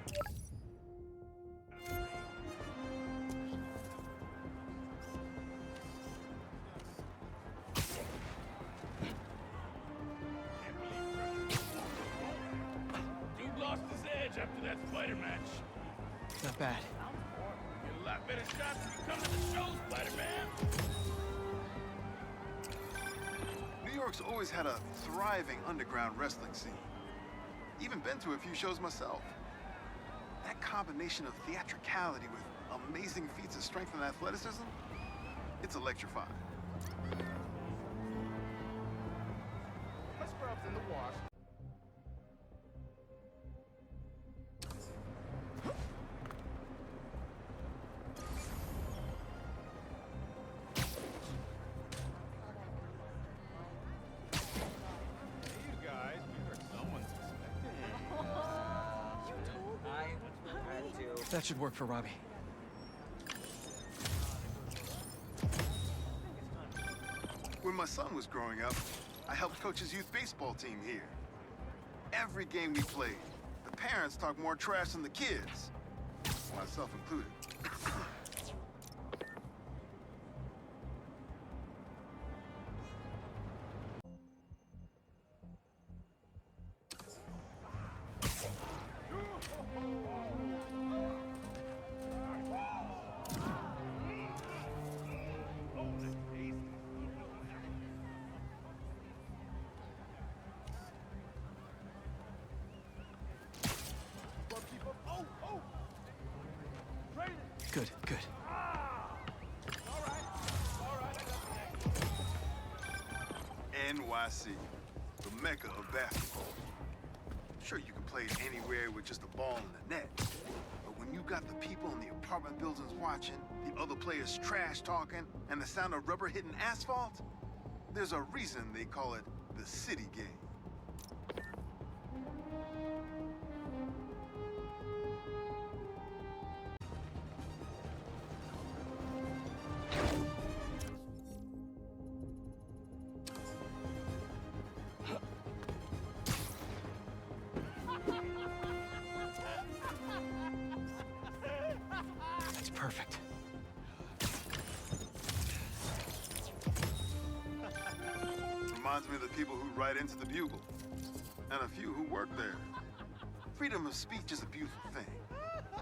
Dude lost his edge after that spider match. Not bad. Get a lot better shots if you come to the show, Spider-Man. New York's always had a thriving underground wrestling scene. Even been to a few shows myself. That combination of theatricality with amazing feats of strength and athleticism, it's electrifying. My scrub's in the wash. That should work for Robbie. When my son was growing up, I helped coach his youth baseball team here. Every game we played, the parents talked more trash than the kids, myself included. Good, good. NYC, the mecca of basketball. Sure, you can play it anywhere with just a ball and a net. But when you got the people in the apartment buildings watching, the other players trash talking, and the sound of rubber hitting asphalt, there's a reason they call it the city game. That's perfect. Reminds me of the people who write into the Bugle, and a few who work there. Freedom of speech is a beautiful thing,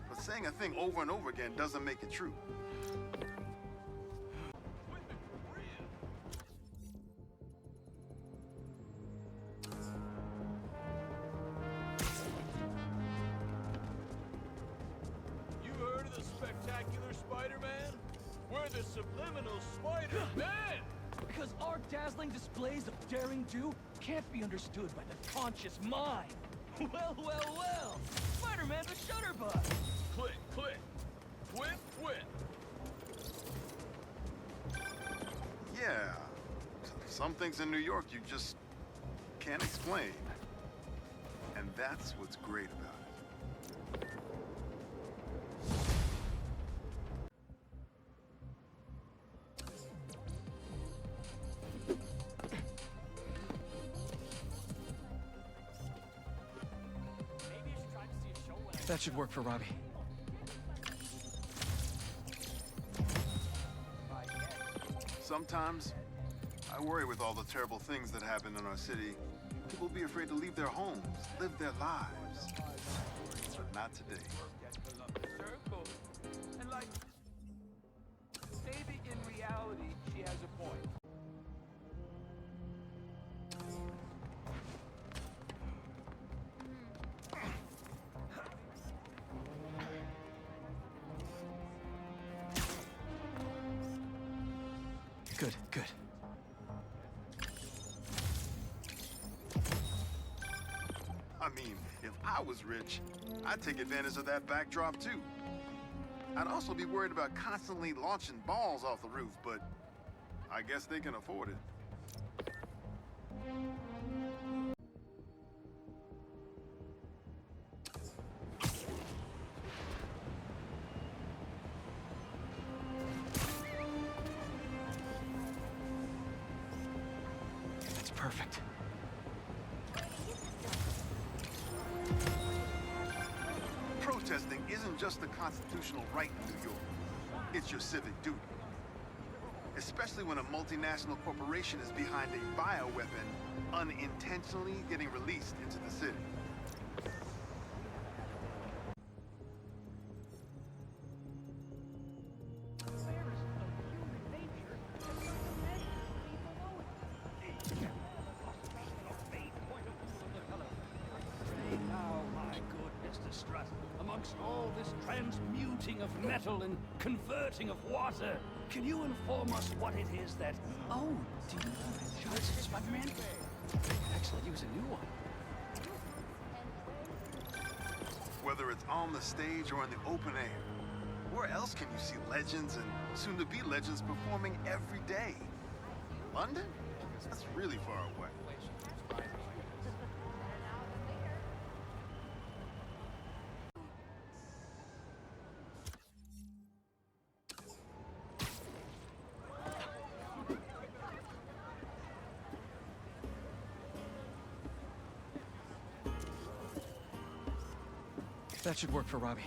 but saying a thing over and over again doesn't make it true. You heard of the spectacular Spider-Man? We're the subliminal Spider-Man! Because our dazzling displays of daring do can't be understood by the conscious mind. Well, well, well. Spider-Man's a shutterbug. Click, click. Quit, quit. Yeah, some things in New York you just can't explain. And that's what's great about it. That should work for Robbie. Sometimes, I worry with all the terrible things that happen in our city. People be afraid to leave their homes, live their lives. But not today. Circle. And like, maybe in reality, she has a point. Good, good. I mean, if I was rich, I'd take advantage of that backdrop too. I'd also be worried about constantly launching balls off the roof, but I guess they can afford it. That's perfect. Pro Protesting isn't just a constitutional right in New York. It's your civic duty. Especially when a multinational corporation is behind a bioweapon unintentionally getting released into the city. Amongst all this transmuting of metal and converting of water, can you inform us what it is that... Oh, do you know that Johnson Spider-Man? I could actually use a new one. Whether it's on the stage or in the open air, where else can you see legends and soon-to-be legends performing every day? London? That's really far away. That should work for Robbie.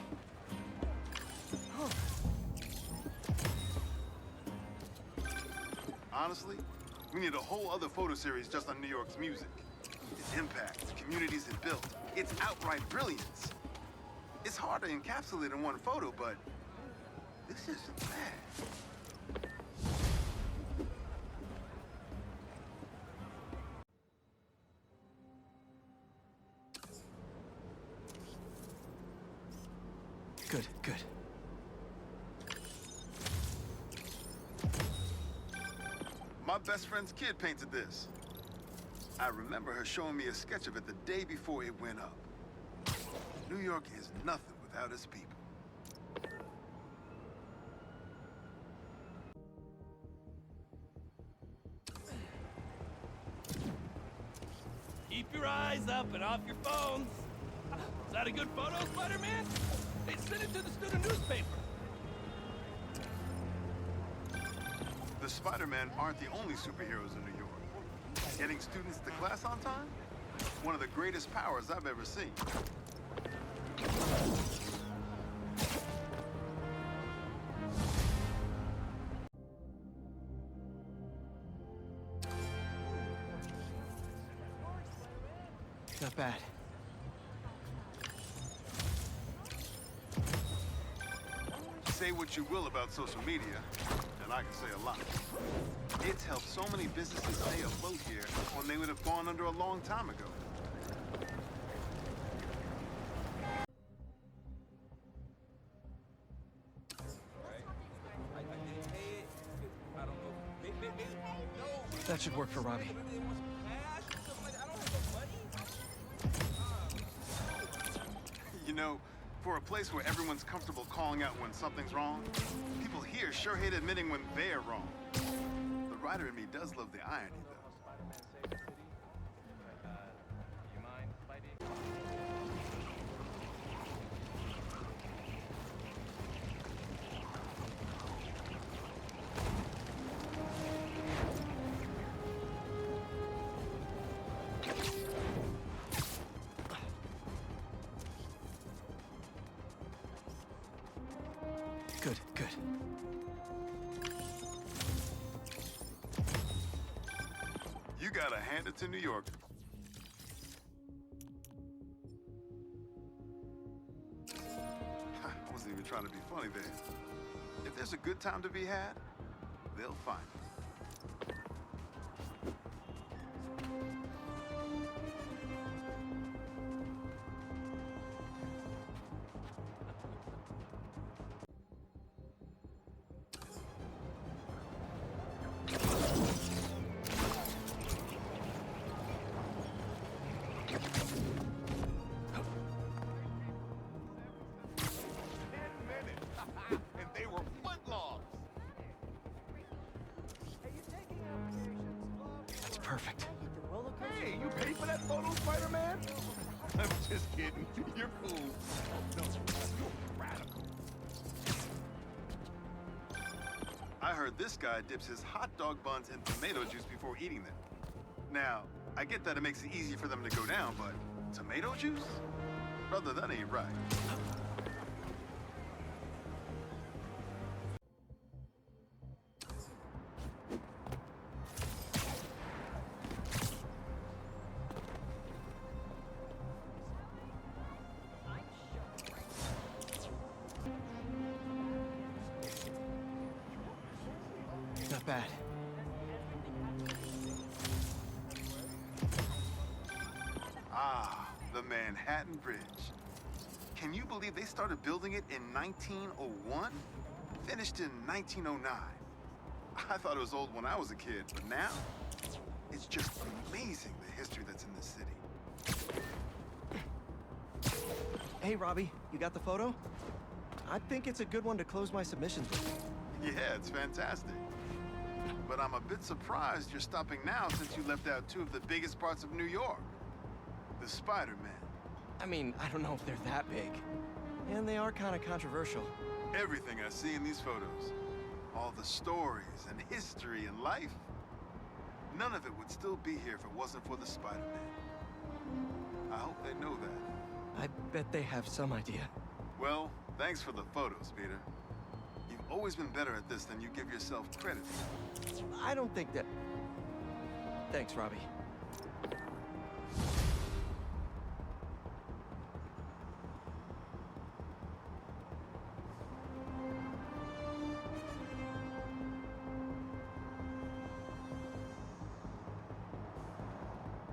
Honestly, we need a whole other photo series just on New York's music. Its impact, the communities it built, its outright brilliance. It's hard to encapsulate in one photo, but this isn't bad. Good, good. My best friend's kid painted this. I remember her showing me a sketch of it the day before it went up. New York is nothing without its people. Keep your eyes up and off your phones. Is that a good photo, Spider-Man? Hey, send it to the student newspaper. The Spider-Men aren't the only superheroes in New York. Getting students to class on time? One of the greatest powers I've ever seen. Not bad. Say what you will about social media, and I can say a lot. It's helped so many businesses stay afloat here when they would have gone under a long time ago. That should work for Robbie. You know, for a place where everyone's comfortable calling out when something's wrong, people here sure hate admitting when they're wrong. The writer in me does love the irony, though. You mind, Spidey? Good, good. You gotta hand it to New York. I wasn't even trying to be funny there. If there's a good time to be had, they'll find it. And they were footlongs. That's perfect. Hey, you paid for that photo, Spider-Man? I'm just kidding. You're cool. No, you're radical. I heard this guy dips his hot dog buns in tomato juice before eating them. Now, I get that it makes it easy for them to go down, but tomato juice? Brother, that ain't right. Not bad. Ah, the Manhattan Bridge. Can you believe they started building it in 1901? Finished in 1909. I thought it was old when I was a kid, but now, it's just amazing the history that's in this city. Hey, Robbie, you got the photo? I think it's a good one to close my submissions with. Yeah, it's fantastic. But I'm a bit surprised you're stopping now since you left out two of the biggest parts of New York. The Spider-Man. I mean, I don't know if they're that big. And they are kind of controversial. Everything I see in these photos. All the stories and history and life. None of it would still be here if it wasn't for the Spider-Man. I hope they know that. I bet they have some idea. Well, thanks for the photos, Peter. You've always been better at this than you give yourself credit for. I don't think that... Thanks, Robbie.